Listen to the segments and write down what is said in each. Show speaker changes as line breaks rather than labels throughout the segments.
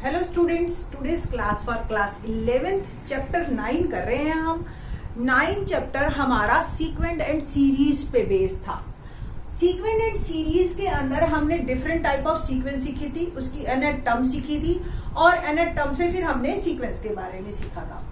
Hello students, today's class for class 11th chapter 9 कर रहे हैं हम। 9 चैप्टर हमारा सीक्वेंट एंड सीरीज पे बेस्ड था। सीक्वेंट एंड सीरीज के अंदर हमने डिफरेंट टाइप ऑफ सीक्वेंस सीखी थी, उसकी एनेट टर्म सीखी थी और एनेट टर्म से फिर हमने सीक्वेंस के बारे में सीखा था।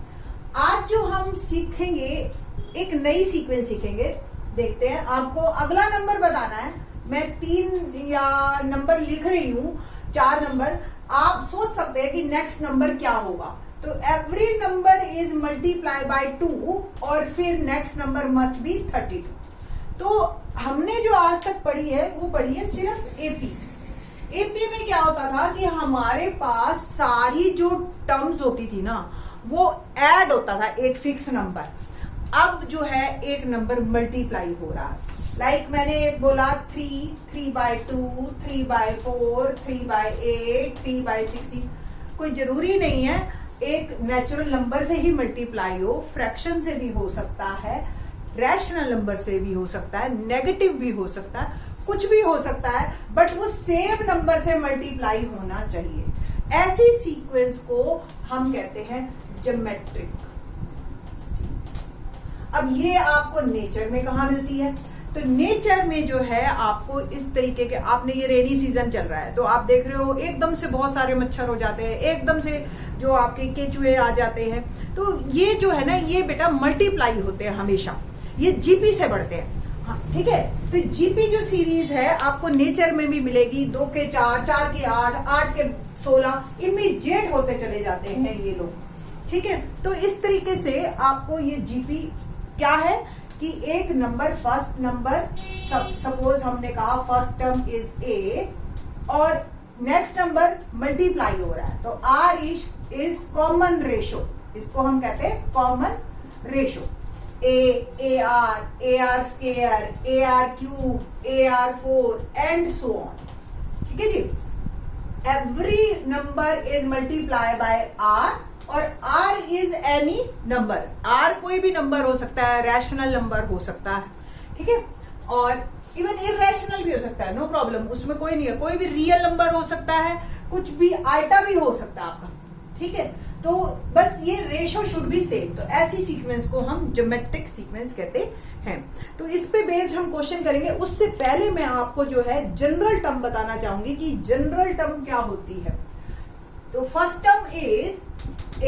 आज जो हम सीखेंगे एक नई सीक्वेंस सीखेंगे। देखते हैं, आपको अगला नंबर बताना है। मैं 3 या नंबर लिख रही हूँ, 4 नंबर। आप सोच सकते हैं कि नेक्स्ट नंबर क्या होगा। तो every number is multiply bye 2 और फिर नेक्स्ट नंबर मस्ट बी 32। तो हमने जो आज तक पढ़ी है वो पढ़ी है सिर्फ एपी। एपी में क्या होता था कि हमारे पास सारी जो टर्म्स होती थी ना, वो ऐड होता था एक फिक्स नंबर। अब जो है एक नंबर मल्टीप्लाई हो रहा है। लाइक मैंने बोला 3/2, 3/4, 3/8, 3/16। कोई जरूरी नहीं है एक नेचुरल नंबर से ही मल्टीप्लाई हो, फ्रैक्शन से भी हो सकता है, रैशनल नंबर से भी हो सकता है, नेगेटिव भी हो सकता है, कुछ भी हो सकता है, बट वो सेम नंबर से मल्टीप्लाई होना चाहिए। ऐसी सीक्वेंस को हम कहते हैं ज्योमेट्रिक। अब ये आपको नेचर में कहाँ मिलती है? तो नेचर में जो है आपको इस तरीके के, आपने ये रेनी सीजन चल रहा है तो आप देख रहे हो एकदम से बहुत सारे मच्छर हो जाते हैं, एकदम से जो आपके केचुए आ जाते हैं। तो ये जो है ना, ये बेटा मल्टीप्लाई होते हैं हमेशा, ये जीपी से बढ़ते हैं। हाँ, ठीक है। तो जीपी जो सीरीज है आपको नेचर में भी मिलेगी। 2 के 4, 4 के 8, 8 के 16, इमीडिएट होते चले जाते हैं ये लोग। ठीक है। तो इस तरीके से आपको ये जीपी क्या है कि एक नंबर, फर्स्ट नंबर, सपोज हमने कहा फर्स्ट टर्म इज ए और नेक्स्ट नंबर मल्टीप्लाई हो रहा है, तो आर इज कॉमन रेशो। इसको हम कहते हैं common ratio. A r square, a are cube, a are 4 and so on. ठीक है जी। Every number is multiply by r और R is any number. R कोई भी नंबर हो सकता है, रैशनल नंबर हो सकता है, ठीक है, और इवन इरैशनल भी हो सकता है, नो प्रॉब्लम, उसमें कोई नहीं है। कोई भी रियल नंबर हो सकता है, कुछ भी आइटा भी हो सकता है आपका, ठीक है। तो बस ये रेशो शुड बी सेम। तो ऐसी सीक्वेंस को हम ज्योमेट्रिक सीक्वेंस कहते हैं। तो इस पे बेस्ड हम क्वेश्चन करेंगे। उससे पहले मैं आपको जो है जनरल टर्म बताना चाहूंगी कि जनरल टर्म क्या होती है। तो first term is A,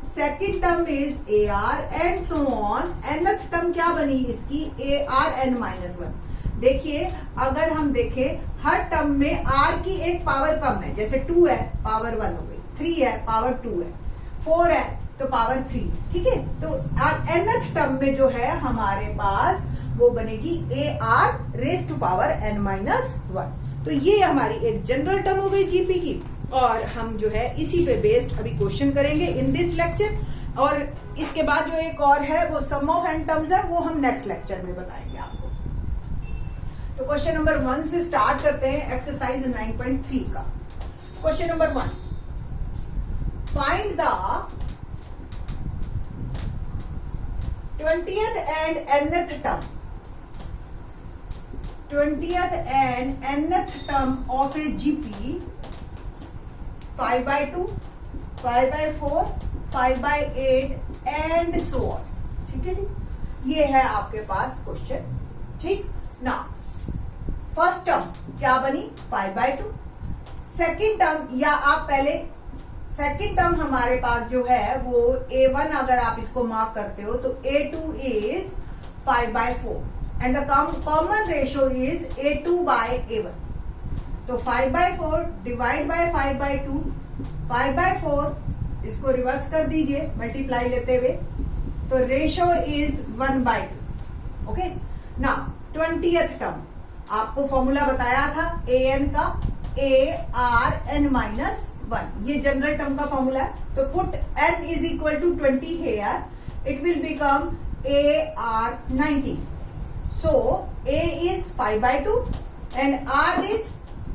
second term is AR and so on. nth term क्या बनी इसकी? ARn-1। देखिए, अगर हम देखें हर टर्म में R की एक पावर कम है। जैसे 2 है, पावर 1 हो गई, 3 है, पावर 2 है, 4 है तो पावर 3। ठीक है। तो nth टर्म में जो है हमारे पास वो बनेगी AR⁻n-1। तो ये हमारी एक जनरल टर्म हो गई जीपी की। और हम जो है इसी पे बेस्ड अभी क्वेश्चन करेंगे इन दिस लेक्चर। और इसके बाद जो एक और है वो सम ऑफ n टर्म्स है, वो हम नेक्स्ट लेक्चर में बताएंगे आपको। तो क्वेश्चन नंबर 1 से स्टार्ट करते हैं, एक्सरसाइज 9.3 का। Question number 1, find the 20th and nth term. 20th and nth term of a GP 5/2, 5/4, 5/8 and so on. ठीक है जी। ये है आपके पास क्वेश्चन। ठीक ना। फर्स्ट टर्म क्या बनी? 5/2। सेकेंड टर्म, या आप पहले सेकेंड टर्म हमारे पास जो है वो A1, अगर आप इसको मार्क करते हो तो A2 is 5/4 and the common ratio is A2/A1। तो 5/4 डिवाइड बाय 5/2, 5/4 इसको रिवर्स कर दीजिए मल्टीप्लाई लेते हुए, तो रेशो इज 1/2। ओके ना। 20th टर्म आपको फॉर्मूला बताया था an का, ARn-1। ये जनरल टर्म का फॉर्मूला है। तो put n is equal to 20 here, it will become AR90। सो A is 5/2 and R is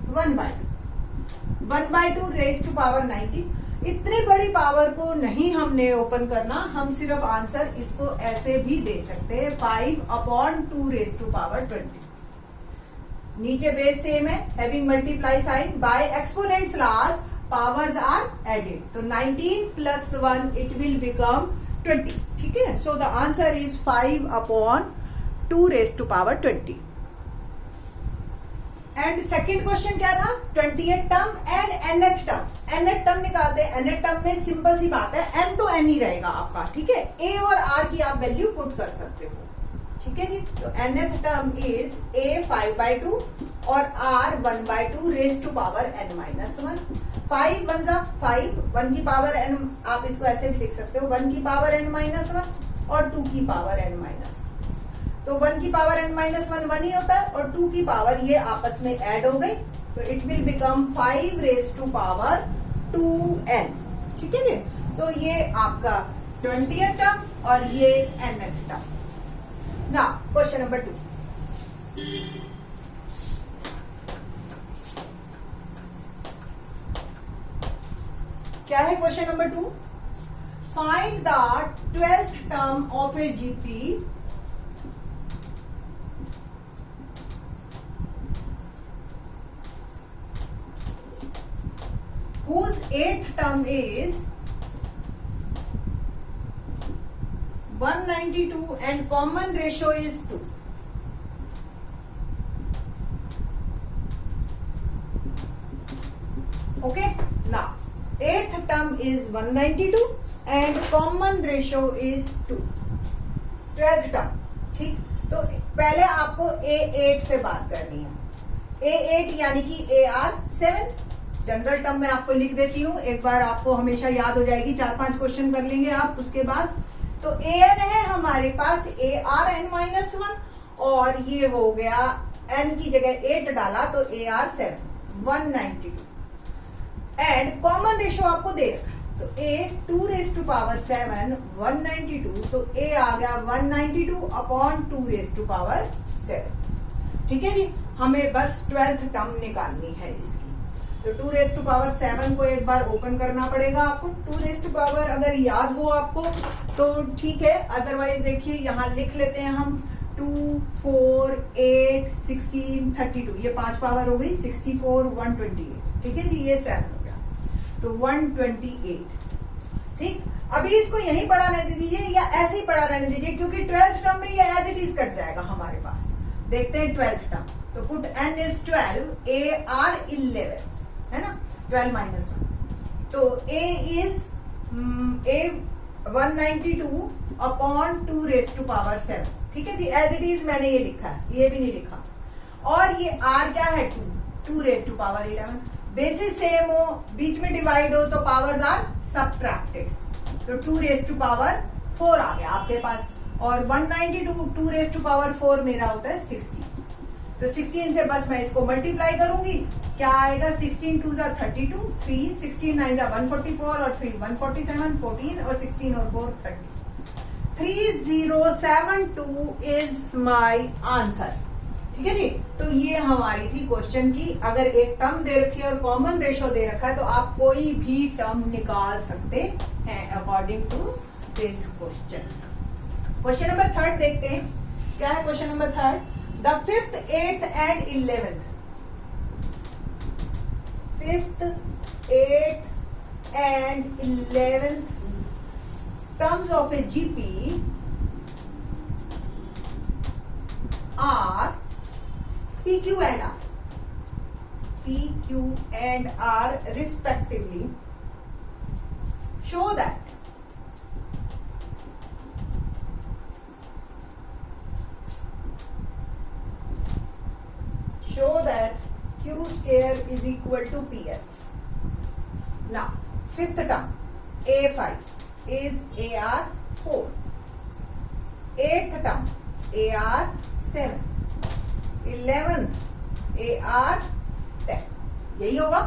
1/2 raise to power 90। इतनी बड़ी पावर को नहीं हमने ओपन करना, हम सिर्फ आंसर इसको ऐसे भी दे सकते हैं, 5/2 रेज़ टू पावर 20। नीचे बेस सेम है, having multiply sign by exponents class powers are added. तो 19 plus 1 it will become 20. ठीक है, so the answer is 5 upon 2 raised to power 20. And second question क्या था, 20th term and nth term. nth term निकालते हैं. nth term में simple सी बात है, n तो n ही रहेगा आपका. ठीक है, a और r की आप वैल्यू पुट कर सकते हो. ठीक है जी, तो nth टर्म इज a 5/2 और r 1/2 raise to power n minus 1. 5 बन जा 5, 1 की पावर n, आप इसको ऐसे भी लिख सकते हो 1 की पावर n माइनस 1 और 2 की पावर n माइनस 1. तो 1 की पावर n माइनस 1 1 ही होता है और 2 की पावर ये आपस में ऐड हो गई, तो it will become 5 raise to power 2n. ठीक है जी, तो ये आपका 20th टर्म और ये nth term. Now question number 2. क्या है question number 2? Find the 12th term of a GP whose 8th term is 192 and common ratio is 2. Okay, now 8th term is 192 and common ratio is 2. 12th term. ठीक, तो पहले आपको A8 से बात करनी है. A8 यानी कि AR7. जनरल टर्म में आपको लिख देती हूँ, एक बार आपको हमेशा याद हो जाएगी. 4-5 क्वेश्चन कर लेंगे आप उसके बाद. तो an है हमारे पास ARn-1 और ये हो गया n की जगह 8 डाला तो AR7 192 एंड कॉमन रेशो आपको दे रखा. तो a 2 रेज टू पावर 7 192, तो a आ गया 192 अपॉन 2 रेज टू पावर 7. ठीक है जी, हमें बस 12th टर्म निकालनी है इसकी. तो 2 रेज टू पावर 7 को एक बार ओपन करना पड़ेगा आपको. 2 रेज टू पावर अगर याद हो आपको तो ठीक है, अदरवाइज देखिए यहाँ लिख लेते हैं हम 2 4 8 16 32, ये 5 पावर हो गई 64 128. ठीक है जी, ये 7 हो गया तो 128. ठीक, अभी इसको यहीं पढ़ा रहने दीजिए या ऐसे ही पढ़ा रहने दीजिए क्योंकि 12th टर्म में ये एज इट इज कट जाएगा हमारे पास. देखते हैं 12th टर्म. तो put n is 12, a r 11 है ना, 12 माइनस 1. तो a is a 192 upon 2 raise to power 7. ठीक है जी, एज इट इज मैंने ये लिखा है, ये भी नहीं लिखा. और ये r क्या है 2 raise to power 11. Basis same हो, बीच में डिवाइड हो तो पावर्स आर सबट्रैक्टेड. तो 2 रेज टू पावर 4 आ गया आपके पास और 192 2 रेज टू पावर 4 मेरा होता है 16. तो 16 से बस मैं इसको मल्टीप्लाई करूंगी, क्या आएगा 16 2 जा 32, 3 16 9 जा 144 और 3 147, 14 और 16 और 4 30. 3072 इज माय आंसर. ठीक है जी, तो ये हमारी थी क्वेश्चन की. अगर एक टर्म दे रखी है और कॉमन रेशो दे रखा है तो आप कोई भी टर्म निकाल सकते हैं according to this question. Question number 3 देखते हैं. क्या है question number 3? The 5th, 8th and 11th. 5th, 8th and 11th terms of a GP are PQ and R. PQ and R respectively. Show that Q square is equal to PS. Now, 5th term A5 is AR4. 8th term AR7. 11th AR10. यही होगा.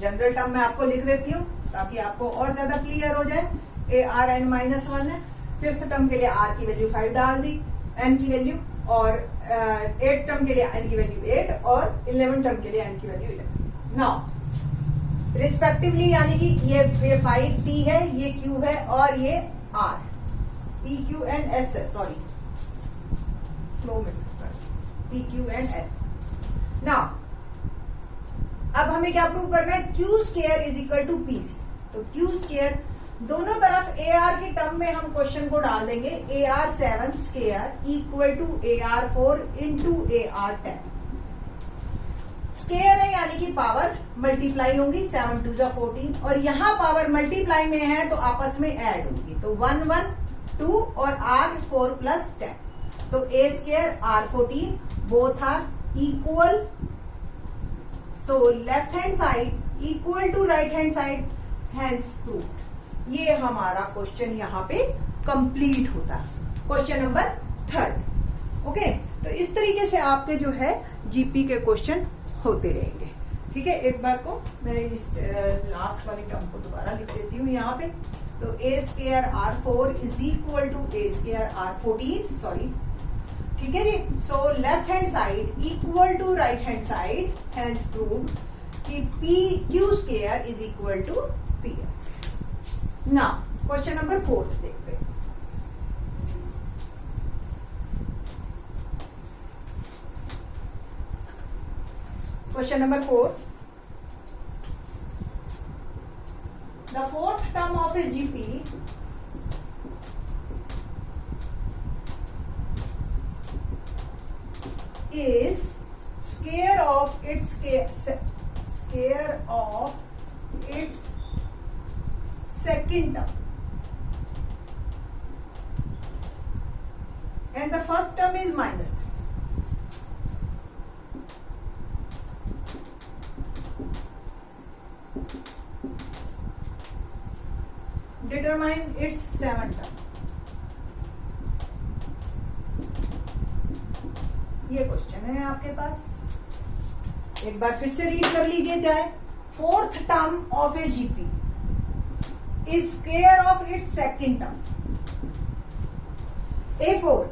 General term में आपको लिख देती हूँ ताकि आपको और ज्यादा क्लियर हो जाए. ARn-1 है. 5th टर्म के लिए R की वैल्यू 5 डाल दी, N की वैल्यू, और 8 टर्म के लिए n की वैल्यू 8 और 11 टर्म के लिए n की वैल्यू 11. नाउ रिस्पेक्टिवली यानी कि ये 5 p है, ये q है और ये r. p q and s है, सॉरी फ्लो में p q and s. Now अब हमें क्या प्रूव करना है, Q square is equal to P C. तो क्यू स्क्वायर दोनों तरफ ए आर की टर्म में हम क्वेश्चन को डाल देंगे, A R 7 square equal to A R 4 into A R 10। Square है यानी कि पावर मल्टीप्लाई होंगी, 7 2 14, और यहाँ पावर मल्टीप्लाई में है तो आपस में ऐड होंगी, तो 1 1 2 और आर 4 प्लस 10, तो a square r 14 both are equal, so left hand side equal to right hand side, hence proved. ये हमारा क्वेश्चन यहाँ पे कंप्लीट होता है, क्वेश्चन नंबर 3। ओके, तो इस तरीके से आपके जो है जीपी के क्वेश्चन होते रहेंगे। ठीक है, एक बार को मैं इस लास्ट वाली टर्म को दोबारा लिख देती हूँ यहाँ पे। तो a square r 4 is equal to a square r 14, sorry, ठीक है जी। So left hand side equal to right hand side, hence proved कि p q square is equal to p s. Now question number 4 देखते हैं। Question number 4, the fourth term of a GP is square of its second term, and the first term is minus 3. Determine its seventh term. ये question है आपके पास, एक बार फिर से read कर लीजिए चाहे। Fourth term of a GP is square of its second term. A4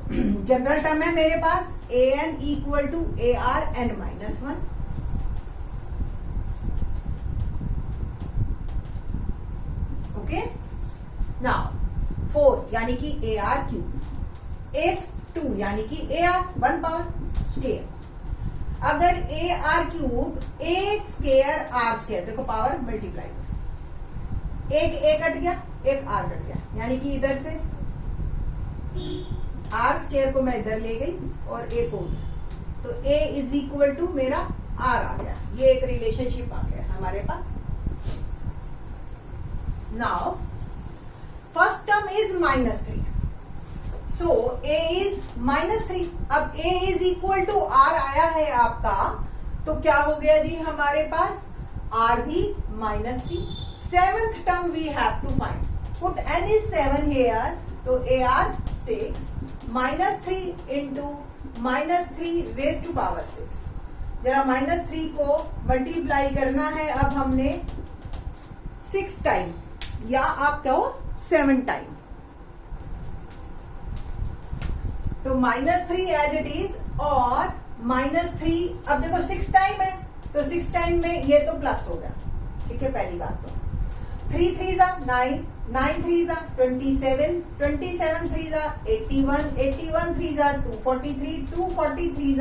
general term है मेरे पास, a n equal to A r n minus 1। Okay, now 4 यानी कि ए आर क्यूब, A2 यानी कि ए आर 1 पावर स्क्वायर। अगर A are cube A square R square, देखो power multiply, एक ए कट गया, एक आर कट गया, यानी कि इधर से आर स्क्वायर को मैं इधर ले गई और ए को उधर, तो ए इज इक्वल टू मेरा आर आ गया। ये एक रिलेशनशिप आ गया हमारे पास। Now first term is -3, so a is -3। अब a is equal to r आया है आपका, तो क्या हो गया जी हमारे पास, r भी -3। Seventh term we have to find, put n is 7 here, तो a r 6 -3 into -3 raise to power 6। जरा -3 को मल्टीप्लाई करना है अब हमने 6 टाइम, या आप कहो 7 टाइम, तो -3 एज इट इज, और -3 अब देखो 6 टाइम है, तो 6 टाइम में ये तो प्लस हो गया, ठीक है, पहली बात तो 3 3 9, 9 3 27, 27 3 81, 81 3 243, 243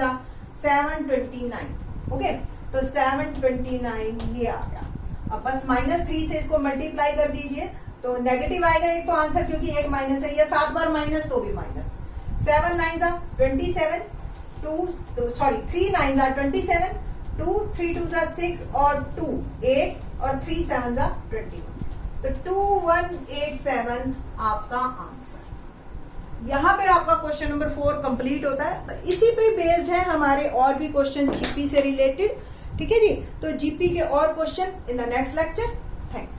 729। ओके, तो 729 ये आ गया। अब बस -3 से इसको मल्टीप्लाई कर दीजिए, तो नेगेटिव आएगा एक तो आंसर, क्योंकि एक माइनस है, या 7 बार माइनस तो भी माइनस। 7 9 27, 3 9 27, 2 3 2 6, और 2 8, और 3 7 21, तो 2187 आपका आंसर। यहाँ पे आपका क्वेश्चन नंबर 4 कंप्लीट होता है। इसी पे बेस्ड है हमारे और भी क्वेश्चन जीपी से रिलेटेड, ठीक है जी। तो जीपी के और question in the next lecture. Thanks.